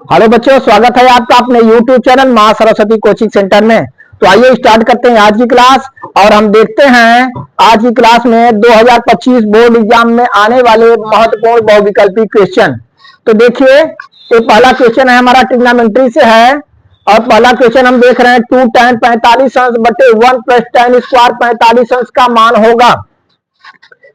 Hello बच्चों, स्वागत है आपका अपने YouTube चैनल मां सरस्वती कोचिंग सेंटर में। तो आइए स्टार्ट करते हैं आज की क्लास। और हम देखते हैं आज की क्लास में 2025 बोर्ड एग्जाम में आने वाले महत्वपूर्ण बहुविकल्पी क्वेश्चन। तो देखिए, ये पहला क्वेश्चन है हमारा ट्रिग्नोमेट्री से है। और पहला क्वेश्चन हम देख रहे हैं 2 tan 45 अंश बटे 1 प्लस tan स्क्वायर 45 अंश का मान होगा।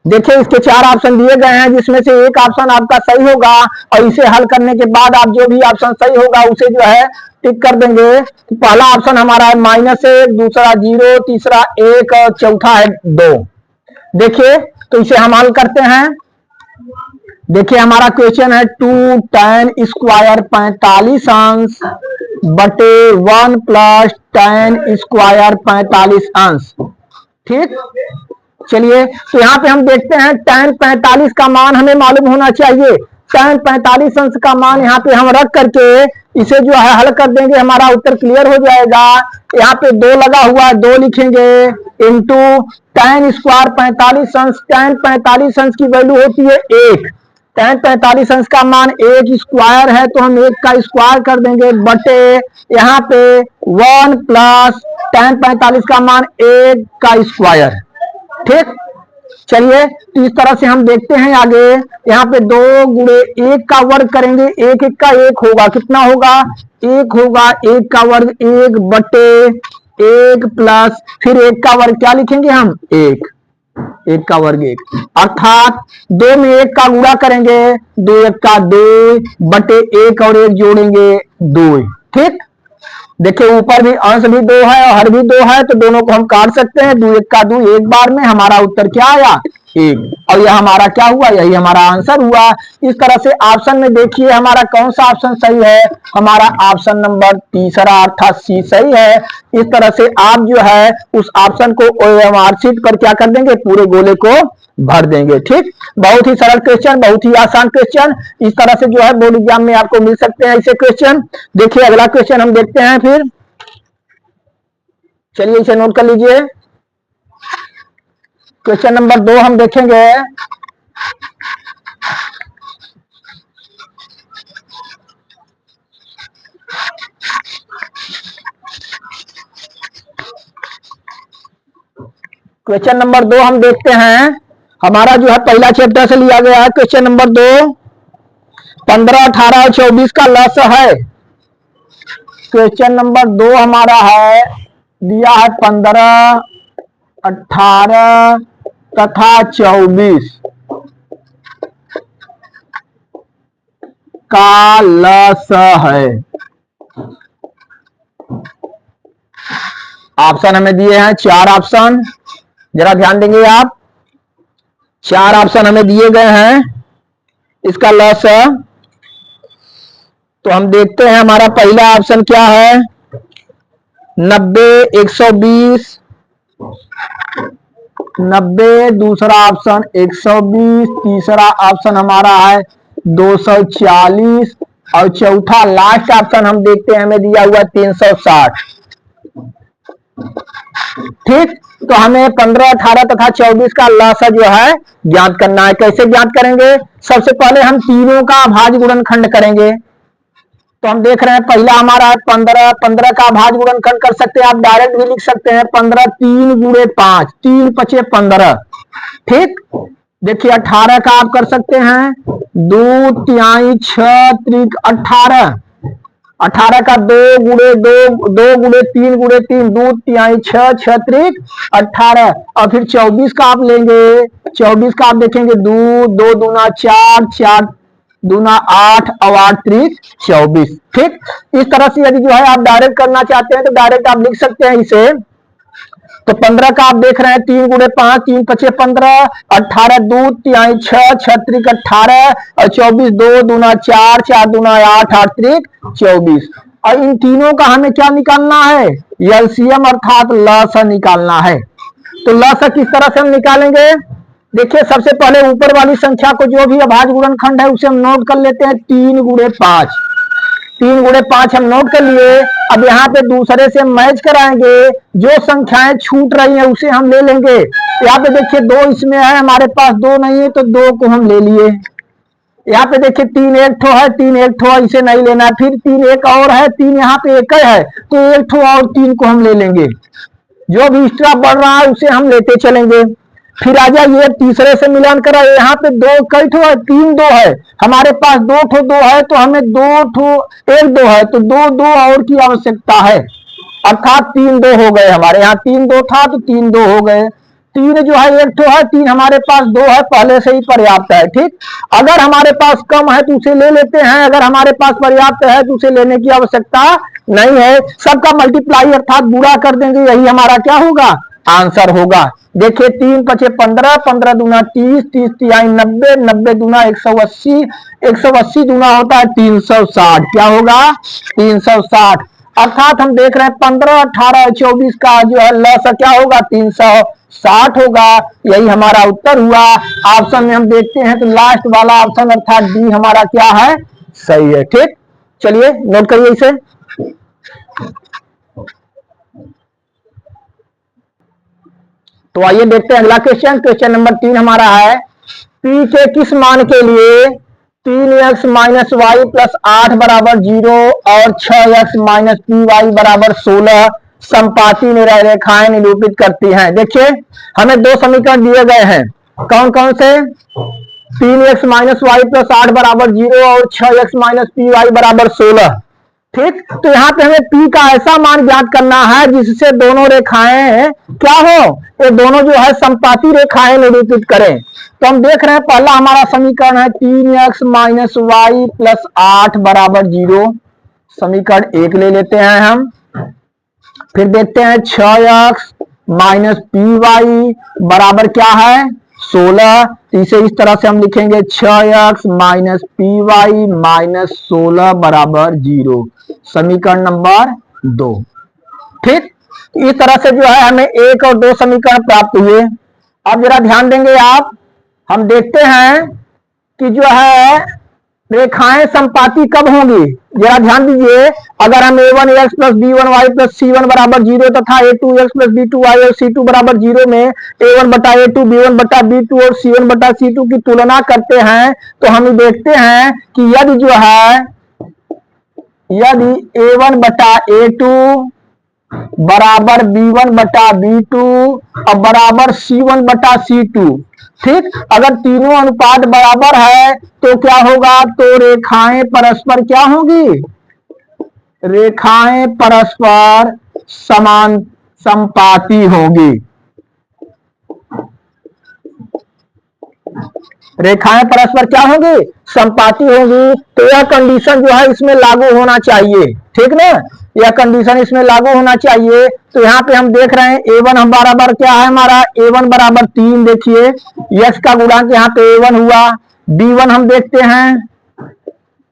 देखिए, इसके चार ऑप्शन दिए गए हैं जिसमें से एक ऑप्शन आपका सही होगा और इसे हल करने के बाद आप जो भी ऑप्शन सही होगा उसे जो है टिक कर देंगे। तो पहला ऑप्शन हमारा है -1, दूसरा 0, तीसरा 1 और चौथा है 2। देखिए, तो इसे हम हल करते हैं। देखिए, हमारा क्वेश्चन है 2 tan स्क्वायर 45 अंश बटे 1 प्लस tan स्क्वायर 45 अंश। ठीक, चलिए, तो यहाँ पे हम देखते हैं tan 45 का मान हमें मालूम होना चाहिए। tan 45 अंश का मान यहाँ पे हम रख करके इसे जो है हल कर देंगे, हमारा उत्तर क्लियर हो जाएगा। यहाँ पे 2 लगा हुआ है, 2 लिखेंगे इंटू tan स्क्वायर 45 अंश। tan 45 अंश की वैल्यू होती है 1। tan 45 अंश का मान 1 स्क्वायर है तो हम 1 का स्क्वायर कर देंगे बटे यहाँ पे 1 प्लस tan 45 का मान 1 का स्क्वायर। ठीक, चलिए, तो इस तरह से हम देखते हैं आगे। यहाँ पे 2 गुणे 1 का वर्ग करेंगे, 1 1 का 1 होगा, कितना होगा 1 होगा, 1 का वर्ग 1 बटे 1 प्लस फिर 1 का वर्ग क्या लिखेंगे हम 1, 1 का वर्ग 1, अर्थात 2 में 1 का गुणा करेंगे, 2 1 का 2 बटे 1 और 1 जोड़ेंगे 2। ठीक, देखिए ऊपर भी अंश भी 2 है और हर भी 2 है तो दोनों को हम काट सकते हैं। 2 1 का 2 एक बार में, हमारा उत्तर क्या आया 1। और यह हमारा क्या हुआ, यही हमारा आंसर हुआ। इस तरह से ऑप्शन में देखिए हमारा कौन सा ऑप्शन सही है, हमारा ऑप्शन नंबर तीसरा अर्थात सी सही है। इस तरह से आप जो है उस ऑप्शन को OMR शीट पर क्या कर देंगे, पूरे गोले को भर देंगे। ठीक, बहुत ही सरल क्वेश्चन, बहुत ही आसान क्वेश्चन। इस तरह से जो है बोर्ड एग्जाम में आपको मिल सकते हैं ऐसे क्वेश्चन। देखिए अगला क्वेश्चन हम देखते हैं फिर। चलिए इसे नोट कर लीजिए। क्वेश्चन नंबर 2 हम देखेंगे। क्वेश्चन नंबर 2 हम देखते हैं, हमारा जो है पहला चैप्टर से लिया गया है। क्वेश्चन नंबर 2 15, 18 और 24 का लस है। क्वेश्चन नंबर 2 हमारा है दिया है 15, 18 तथा 24 का लस है। ऑप्शन हमें दिए हैं 4 ऑप्शन, जरा ध्यान देंगे आप। 4 ऑप्शन हमें दिए गए हैं इसका लस है। तो हम देखते हैं हमारा पहला ऑप्शन क्या है 90, 120, 90, दूसरा ऑप्शन 120, तीसरा ऑप्शन हमारा है 240 और चौथा लास्ट ऑप्शन हम देखते हैं हमें दिया हुआ 360। ठीक, तो हमें 15, 18 तथा 24 का लसा जो है ज्ञात करना है। कैसे ज्ञात करेंगे, सबसे पहले हम तीनों का भाज्य गुणनखंड करेंगे। तो हम देख रहे हैं पहला हमारा 15, 15 का भाज्य गुणनखंड कर सकते हैं, आप डायरेक्ट भी लिख सकते हैं 15 3 गुणे 5, 3 5 15। ठीक, देखिए 18 का आप कर सकते हैं 2 तिहाई 6 त्रिक 18, 18 का 2 गुणे 2, 2 गुणे 3 गुणे 3, 2 तिहाई 6, 6 त्रिक 18। और फिर 24 का आप लेंगे, 24 का आप देखेंगे 2 2 दूना 4, 4 दूना 8 और 8 त्रिक 24। ठीक, इस तरह से यदि जो है आप डायरेक्ट करना चाहते हैं तो डायरेक्ट आप लिख सकते हैं इसे। तो 15 का आप देख रहे हैं 3 गुणे 5, 3 5 15, 18 2 तिहाई 6, 6 त्रिक 18 और 24 2 दूना 4, 4 दूना 8, 8 त्रिक 24। और इन तीनों का हमें क्या निकालना है, एलसीएम अर्थात लसा निकालना है। तो लसा किस तरह से हम निकालेंगे, देखिए सबसे पहले ऊपर वाली संख्या को जो भी अभाज्य गुणनखंड है उसे हम नोट कर लेते हैं 3 गुणे 5, 3 गुणे 5 हम नोट कर लिए। अब यहाँ पे दूसरे से मैच कराएंगे, जो संख्याएं छूट रही हैं उसे हम ले लेंगे। यहाँ पे देखिए 2 इसमें है, हमारे पास 2 नहीं है तो 2 को हम ले लिए। यहाँ पे देखिए 3 एक ठो है, 3 एक ठो है, इसे नहीं लेना, फिर 3 एक और है, 3 यहाँ पे एक है, तो एक ठो और 3 को हम ले लेंगे, जो भी एक्स्ट्रा बढ़ रहा है उसे हम लेते चलेंगे। फिर आ जाइए तीसरे से मिलान करा, यहाँ पे दो कई ठो है, 3 2 है, हमारे पास 2 ठो 2 है, तो हमें 2 ठो 1 2 है, तो 2 2 और की आवश्यकता है, अर्थात 3 2 हो गए, हमारे यहाँ 3 2 था तो 3 2 हो गए। 3 जो है 1 ठो है, 3 हमारे पास 2 है, पहले से ही पर्याप्त है। ठीक, अगर हमारे पास कम है तो उसे ले लेते हैं, अगर हमारे पास पर्याप्त है तो उसे लेने की आवश्यकता नहीं है। सबका मल्टीप्लाई अर्थात गुणा कर देंगे, यही हमारा क्या होगा, आंसर होगा। देखिए 3 पचे 15, 15 दूना 30, 30 तिहाई 90, 90 दूना 180, 180 दूना होता है 360, क्या होगा 360। अर्थात हम देख रहे हैं 15 18 24 का जो है लस क्या होगा 360 होगा, यही हमारा उत्तर हुआ। ऑप्शन में हम देखते हैं तो लास्ट वाला ऑप्शन अर्थात डी हमारा क्या है, सही है। ठीक, चलिए नोट करिए इसे। तो आइए देखते हैं अगला क्वेश्चन, क्वेश्चन नंबर 3 हमारा है, पी के किस मान के लिए 3x माइनस वाई प्लस 8 बराबर 0 और 6x माइनस पी वाई बराबर 16 संपाती रेखाएं निरूपित करती हैं। देखिए हमें दो समीकरण दिए गए हैं, कौन कौन से, 3x माइनस वाई प्लस 8 बराबर 0 और 6x माइनस पी वाई बराबर 16। ठीक, तो यहाँ पे हमें P का ऐसा मान ज्ञात करना है जिससे दोनों रेखाएं क्या हो, ये दोनों जो है संपाती रेखाएं निरूपित करें। तो हम देख रहे हैं पहला हमारा समीकरण है 3x माइनस वाई प्लस 8 बराबर 0, समीकरण 1 ले लेते हैं हम। फिर देखते हैं 6x माइनस पी वाई बराबर क्या है 16, तो इसे इस तरह से हम लिखेंगे 6x minus P Y minus 16 बराबर 0, समीकरण नंबर 2। ठीक, इस तरह से जो है हमें 1 और 2 समीकरण प्राप्त हुए। अब जरा ध्यान देंगे आप, हम देखते हैं कि जो है रेखाएं संपाती कब होंगी, जरा ध्यान दीजिए। अगर हम a1x plus b1y plus c1 बराबर 0 तथा a2x प्लस b2y और c2 बराबर 0 में a1 बटा a2 b1 बटा b2 और c1 बटा c2 की तुलना करते हैं, तो हम देखते हैं कि यदि जो है यदि a1 बटा a2 बराबर b1 बटा b2 और बराबर c1 बटा c2, ठीक, अगर तीनों अनुपात बराबर है तो क्या होगा, तो रेखाएं परस्पर क्या होंगी, रेखाएं परस्पर समान संपाती होगी, रेखाएं परस्पर क्या होंगी, संपाती होंगी। तो यह कंडीशन जो है इसमें लागू होना चाहिए, ठीक ना, यह कंडीशन इसमें लागू होना चाहिए। तो यहाँ पे हम देख रहे हैं a1 हम बराबर क्या है हमारा, a1 बराबर 3, देखिए x का गुणांक यहाँ पे a1 हुआ, b1 हम देखते हैं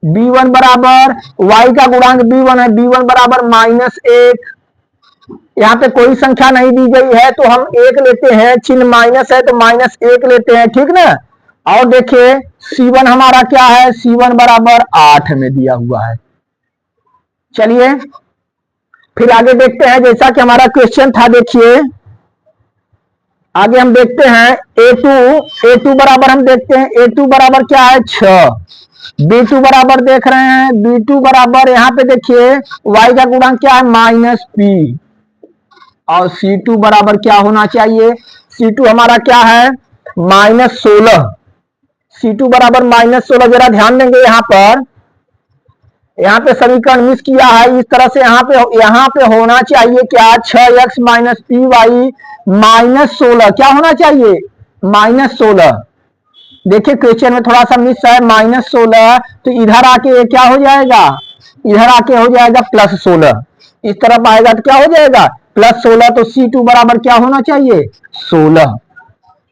b1 बराबर y का गुणांक b1 है, b1 बराबर -1, यहाँ पे कोई संख्या नहीं दी गई है तो हम 1 लेते हैं, चिन्ह माइनस है तो -1 लेते हैं, ठीक ना। और देखिए c1 हमारा क्या है, c1 बराबर 8 में दिया हुआ है। चलिए फिर आगे देखते हैं, जैसा कि हमारा क्वेश्चन था, देखिए आगे हम देखते हैं a2 बराबर हम देखते हैं a2 बराबर क्या है 6, b2 बराबर देख रहे हैं b2 बराबर यहाँ पे देखिए y का गुणांक क्या है -p, और c2 बराबर क्या होना चाहिए, c2 हमारा क्या है -16, c2 बराबर -16। जरा ध्यान देंगे यहाँ पे समीकरण मिस किया है, इस तरह से यहाँ पे होना चाहिए क्या, 6x माइनस पी वाई -16 क्या होना चाहिए, -16। देखिए क्वेश्चन में थोड़ा सा मिस है, -16, तो इधर आके क्या हो जाएगा, इधर आके हो जाएगा +16, इस तरफ आएगा तो क्या हो जाएगा +16, तो c2 बराबर क्या होना चाहिए 16।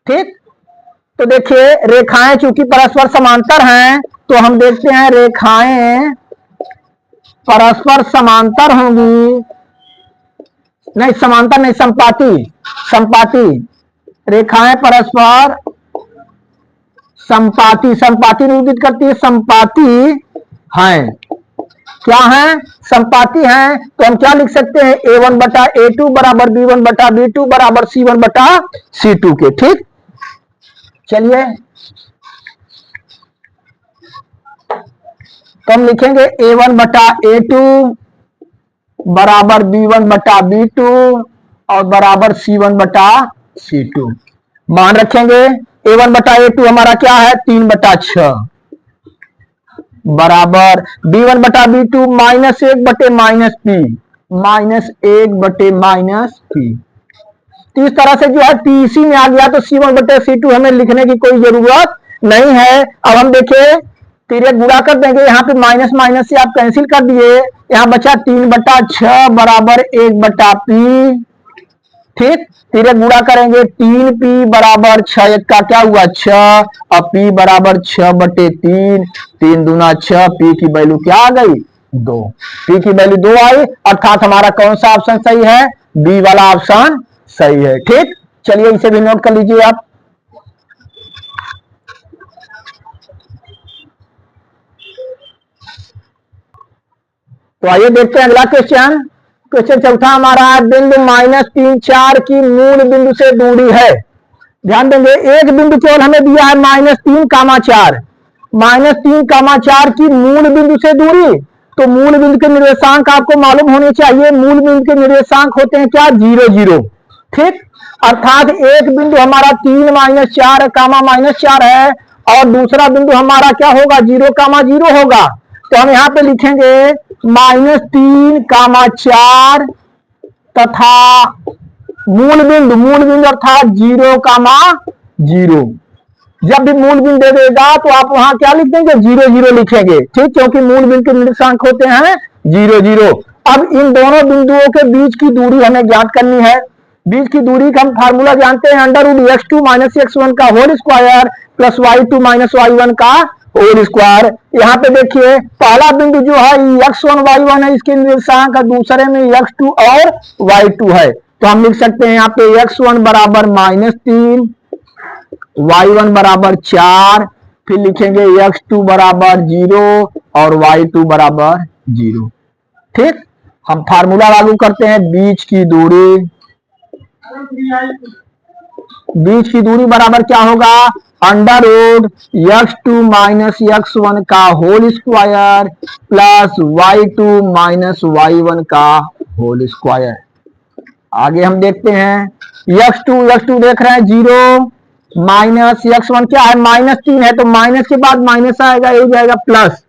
ठीक, तो देखिए रेखाएं चूंकि परस्पर समांतर हैं तो हम देखते हैं रेखाएं परस्पर समांतर होंगी, नहीं समांतर नहीं, संपाती रेखाएं परस्पर संपाती निरूपित करती है, संपाती हैं, क्या है, संपाती हैं। तो हम क्या लिख सकते हैं, a1 बटा a2 बराबर b1 बटा b2 बराबर c1 बटा c2 के। ठीक, चलिए तो हम लिखेंगे A1 बटा A2 बराबर B1 बटा B2 और बराबर C1 बटा C2। मान रखेंगे A1 बटा A2 हमारा क्या है 3 बटा 6 बराबर B1 बटा B2 -1 बटे -P -1 बटे -P। तो इस तरह से जो है पीसी में आ गया तो C1 बटे C2 हमें लिखने की कोई जरूरत नहीं है। अब हम देखें तीर गुणा कर देंगे, यहाँ पे माइनस माइनस से आप कैंसिल कर दिए, यहाँ बचा 3 बटा 6 बराबर 1 बटा पी। ठीक, तीर गुणा करेंगे 3p बराबर 6 का क्या हुआ 6 और p बराबर 6 बटे 3, 3 दूना 6, p की वैल्यू क्या आ गई 2। p की वैल्यू 2 आई, अर्थात हमारा कौन सा ऑप्शन सही है बी वाला ऑप्शन सही है। ठीक, चलिए इसे भी नोट कर लीजिए आप। तो आइए देखते हैं अगला क्वेश्चन। क्वेश्चन चौथा हमारा है बिंदु -3 4 की मूल बिंदु से दूरी है। ध्यान देंगे एक बिंदु केवल हमें दिया है -3 कामा 4, -3 कामा 4 की मूल बिंदु से दूरी। तो मूल बिंदु के निर्देशांक आपको मालूम होने चाहिए। मूल बिंदु के निर्देशांक होते हैं क्या 0 0। ठीक, अर्थात एक बिंदु हमारा 3 - 4 कामा -4 है और दूसरा बिंदु हमारा क्या होगा 0 कामा 0 होगा। तो हम यहाँ पे लिखेंगे -3 कामा 4 तथा मूल बिंदु अर्थात 0 कामा 0। जब भी मूल बिंदु दे देगा तो आप वहां क्या लिख देंगे 0 0 लिखेंगे। ठीक, क्योंकि मूल बिंदु के निर्देशांक होते हैं 0 0। अब इन दोनों बिंदुओं के बीच की दूरी हमें ज्ञात करनी है। बीच की दूरी का हम फार्मूला जानते हैं √x2 - x1 का whole square plus y2 - y1 का होल स्क्वायर। यहाँ पे देखिए पहला बिंदु जो है x1 y1 है, इसके निर्देशांक, दूसरे में x2 और y2 है। तो हम लिख सकते हैं यहाँ पे x1 बराबर -3, y1 बराबर 4, फिर लिखेंगे x2 बराबर 0 और y2 बराबर 0। ठीक, हम फार्मूला लागू करते हैं बीच की दूरी। बीच की दूरी बराबर क्या होगा √x2 - x1 का whole square plus y2 - y1 का होल स्क्वायर। आगे हम देखते हैं x2 देख रहे हैं 0 माइनस x1 क्या है -3 है, तो माइनस के बाद माइनस आएगा, ये जाएगा प्लस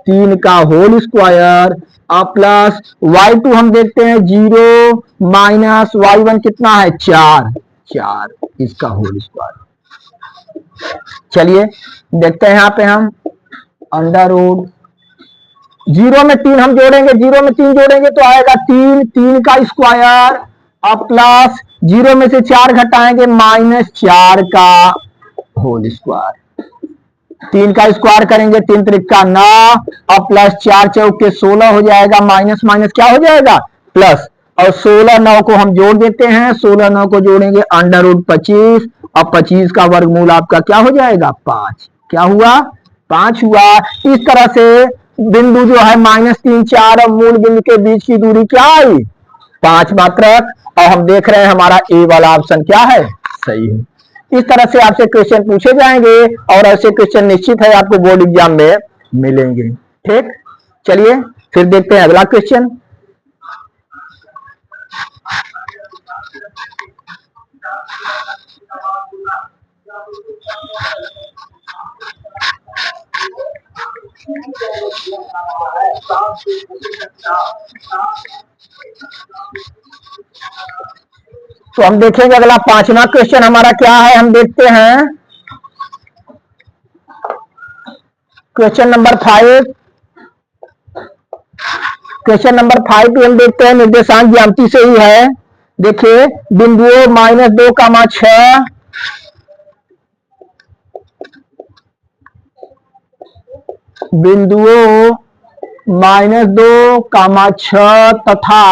3 का होल स्क्वायर और प्लस y2 हम देखते हैं 0 माइनस y1 कितना है 4 इसका होल स्क्वायर। चलिए देखते हैं यहाँ पे हम √ 0 में 3 हम जोड़ेंगे, 0 में 3 जोड़ेंगे तो आएगा 3 का स्क्वायर और प्लस 0 में से 4 घटाएंगे -4 का होल स्क्वायर। 3 का स्क्वायर करेंगे 3 त्रिका 9 और प्लस 4 चौके 16 हो जाएगा, माइनस माइनस क्या हो जाएगा प्लस, और 16 9 को हम जोड़ देते हैं, 16 9 को जोड़ेंगे √25 और 25 का वर्गमूल आपका क्या हो जाएगा 5। क्या हुआ 5 हुआ। इस तरह से बिंदु जो है -3 4 और मूल बिंदु के बीच की दूरी क्या आई 5 मात्रक। और हम देख रहे हैं हमारा ए वाला ऑप्शन क्या है सही है। इस तरह से आपसे क्वेश्चन पूछे जाएंगे और ऐसे क्वेश्चन निश्चित है आपको बोर्ड एग्जाम में मिलेंगे। ठीक, चलिए फिर देखते हैं अगला क्वेश्चन। तो हम देखेंगे अगला 5वां क्वेश्चन हमारा क्या है, हम देखते हैं क्वेश्चन नंबर 5। क्वेश्चन नंबर 5 भी हम देखते हैं निर्देशांक ज्यामिति से ही है। देखिए बिंदुओं -2 कामा 6 बिंदुओं -2 कामा 6 तथा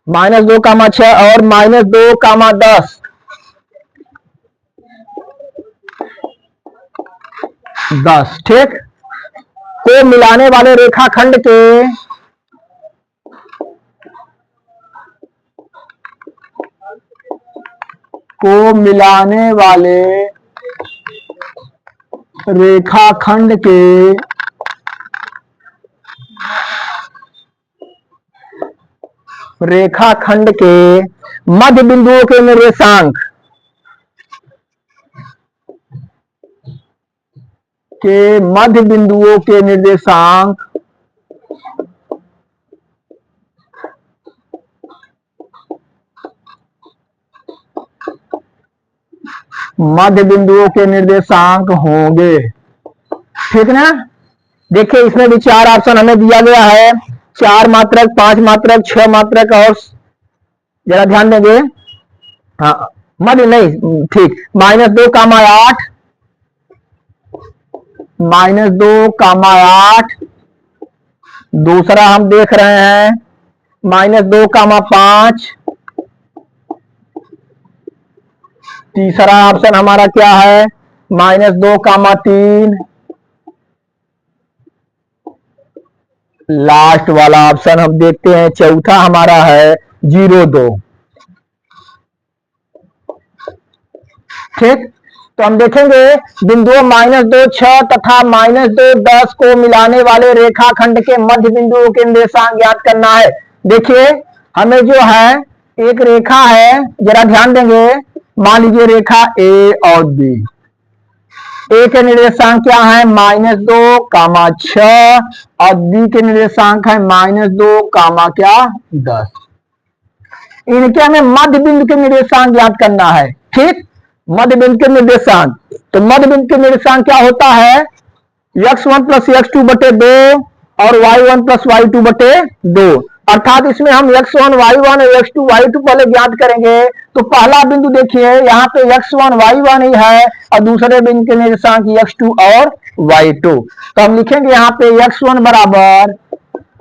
-2 कामा 6 और -2 कामा 10 ठीक को मिलाने वाले रेखाखंड के रेखाखंड के मध्य बिंदुओं के निर्देशांक होंगे। ठीक ना। देखिए इसमें भी 4 ऑप्शन हमें दिया गया है, 4 मात्रक, 5 मात्रक, 6 मात्रक, और जरा ध्यान देंगे। हाँ मध्य नहीं, ठीक, -2,8, -2,8, दूसरा हम देख रहे हैं -2,5, तीसरा ऑप्शन हमारा क्या है -2,3, लास्ट वाला ऑप्शन हम देखते हैं चौथा हमारा है 0,2। ठीक, तो हम देखेंगे बिंदुओं -2, 6 तथा -2, 10 को मिलाने वाले रेखाखंड के मध्य बिंदुओं के निर्देशांक ज्ञात करना है। देखिए हमें जो है एक रेखा है, जरा ध्यान देंगे, मान लीजिए रेखा ए और बी। ए के निर्देशांक क्या है -2,6 और बी के निर्देशांक है -2, क्या 10। इनके हमें मध्य बिंदु के निर्देशांक ज्ञात करना है। ठीक, मध्य बिंदु के निर्देशांक, तो मध्य बिंदु के निर्देशांक क्या होता है x1 + x2 बटे 2 और y1 + y2 बटे 2। अर्थात इसमें हम x1 y1 और x2 y2 पहले ज्ञात करेंगे। तो पहला बिंदु देखिए यहाँ पे x1 y1 ही है और दूसरे बिंदु के निर्देशांक x2 और y2। तो हम लिखेंगे यहाँ पे x1 बराबर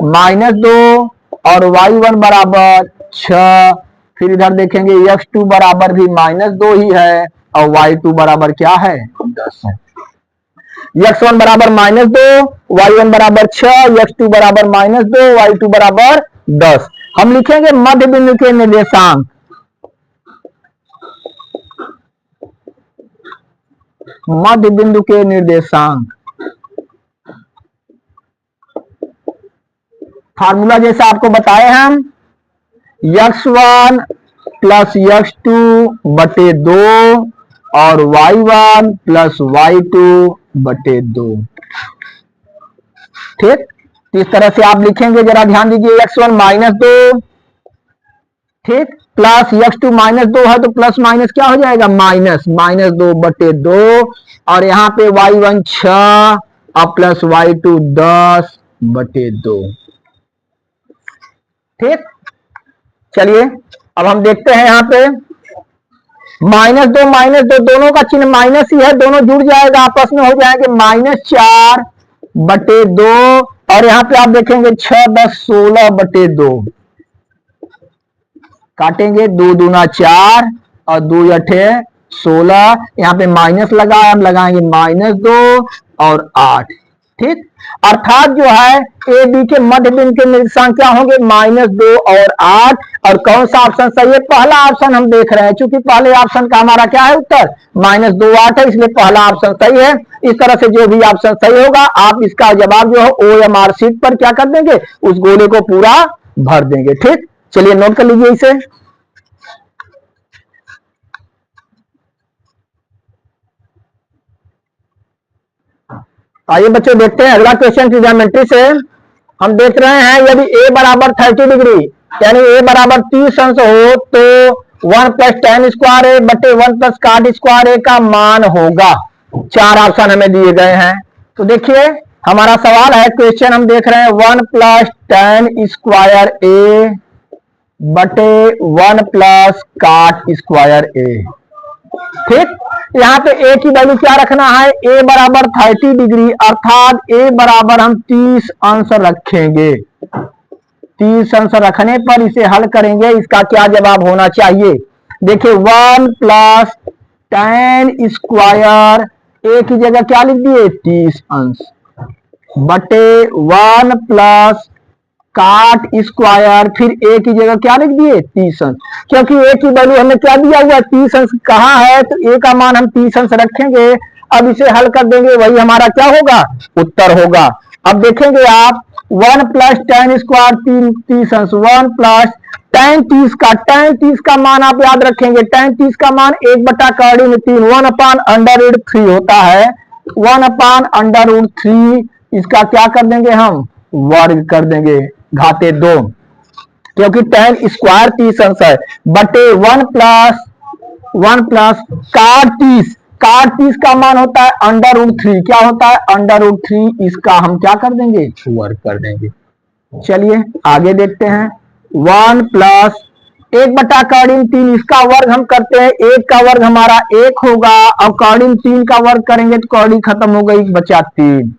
-2 और y1 बराबर 6। फिर इधर देखेंगे x2 बराबर भी -2 ही है और y2 बराबर क्या है 10 है। x1 बराबर -2, y1 बराबर 6, x2 बराबर -2, y2 बराबर 10। हम लिखेंगे मध्य बिंदु के निर्देशांक, मध्य बिंदु के निर्देशांक फार्मूला जैसा आपको बताए हम, x1 + x2 बटे 2 और y1 + y2 बटे 2। ठीक, इस तरह से आप लिखेंगे, जरा ध्यान दीजिए, x1 -2, ठीक, प्लस x2 -2 है तो प्लस माइनस क्या हो जाएगा -2 बटे 2 और यहाँ पे y1 6 और प्लस y2 10 बटे 2। ठीक, चलिए अब हम देखते हैं यहाँ पे -2 दोनों का चिन्ह माइनस ही है, दोनों जुड़ जाएगा, आपस में हो जाएंगे -4 बटे 2 और यहाँ पे आप देखेंगे 6 10 16 बटे 2, काटेंगे 2 दूना 4 और 2 अठे 16, यहाँ पे माइनस लगा, हम लगाएंगे -2 और 8। ठीक, अर्थात जो है ए बी के मध्य बिंदु के निर्देशांक क्या होंगे -2 और 8। और कौन सा ऑप्शन सही है, पहला ऑप्शन हम देख रहे हैं, क्योंकि पहले ऑप्शन का हमारा क्या है उत्तर -2 8 है, इसलिए पहला ऑप्शन सही है। इस तरह से जो भी ऑप्शन सही होगा आप इसका जवाब जो है OMR शीट पर क्या कर देंगे, उस गोले को पूरा भर देंगे। ठीक, चलिए नोट कर लीजिए इसे। आइए बच्चों देखते हैं अगला क्वेश्चन ट्रिग्नोमेट्री से। हम देख रहे हैं यदि a बराबर 30 डिग्री यानी a बराबर 30 अंश हो तो 1 + tan स्क्वायर a बटे 1 + cot स्क्वायर a का मान होगा। 4 ऑप्शन हमें दिए गए हैं। तो देखिए हमारा सवाल है, क्वेश्चन हम देख रहे हैं 1 + tan स्क्वायर a बटे 1 + cot स्क्वायर a। ठीक, यहाँ पे a की वैल्यू क्या रखना है, a बराबर 30 डिग्री अर्थात a बराबर हम 30 अंश रखेंगे। 30 अंश रखने पर इसे हल करेंगे, इसका क्या जवाब होना चाहिए। देखिए 1 + tan स्क्वायर a की जगह क्या लिख दिए 30 अंश बटे 1 + cot स्क्वायर, फिर a की जगह क्या लिख दिए 30 अंश, क्योंकि a की वैल्यू हमें क्या दिया हुआ 30 अंश कहा है तो a का मान हम 30 अंश रखेंगे अब इसे हल कर देंगे, वही हमारा क्या होगा, उत्तर होगा। अब देखेंगे आप 1 प्लस tan स्क्वायर 30 अंश 1 प्लस tan 30 का मान आप याद रखेंगे, tan 30 का मान 1/3 1/√3 होता है। 1/√3 इसका क्या कर देंगे हम, वर्ग कर देंगे, घाते 2, क्योंकि tan स्क्वायर 30 अंश है, बटे 1 प्लस cot 30 का मान होता है √3, क्या होता है √3, इसका हम क्या कर देंगे, वर्ग कर देंगे। चलिए आगे देखते हैं। 1 प्लस 1/3 इसका वर्ग हम करते हैं, 1 का वर्ग हमारा 1 होगा, और कॉर्डिन 3 का वर्ग करेंगे तो कॉर्डिन खत्म हो गई, बचा 3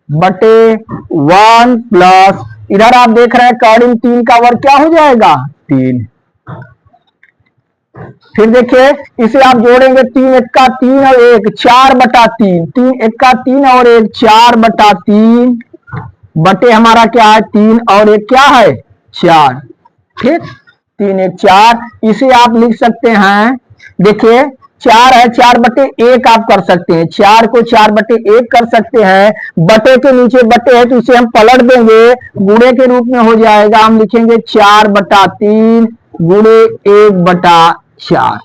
बटे 1 प्लस, इधर आप देख रहे हैं कॉर्डिन 3 का वर्ग क्या हो जाएगा, 3। फिर देखिए इसे आप जोड़ेंगे, 3 1 3 और 1 4/3, 3 1 3 और 1 4/3 बटे हमारा क्या है 3 और 1 क्या है 4, ठीक, 3 1 4। इसे आप लिख सकते हैं, देखिए 4 है, 4/1 आप कर सकते हैं, 4 को 4/1 कर सकते हैं, बटे के नीचे बटे है तो इसे हम पलट देंगे, गुणे के रूप में हो जाएगा, हम लिखेंगे 4/3 गुणे 1/4,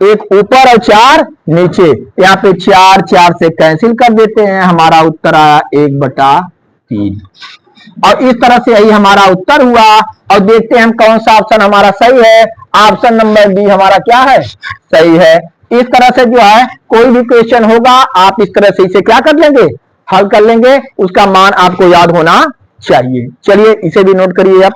एक ऊपर और 4 नीचे, यहाँ पे 4 4 से कैंसिल कर देते हैं, हमारा उत्तर आया 1/3। और इस तरह से यही हमारा उत्तर हुआ। और देखते हैं हम कौन सा ऑप्शन हमारा सही है। ऑप्शन नंबर बी हमारा क्या है, सही है। इस तरह से जो है कोई भी क्वेश्चन होगा आप इस तरह से इसे क्या कर लेंगे, हल कर लेंगे, उसका मान आपको याद होना चाहिए। चलिए इसे भी नोट करिए आप।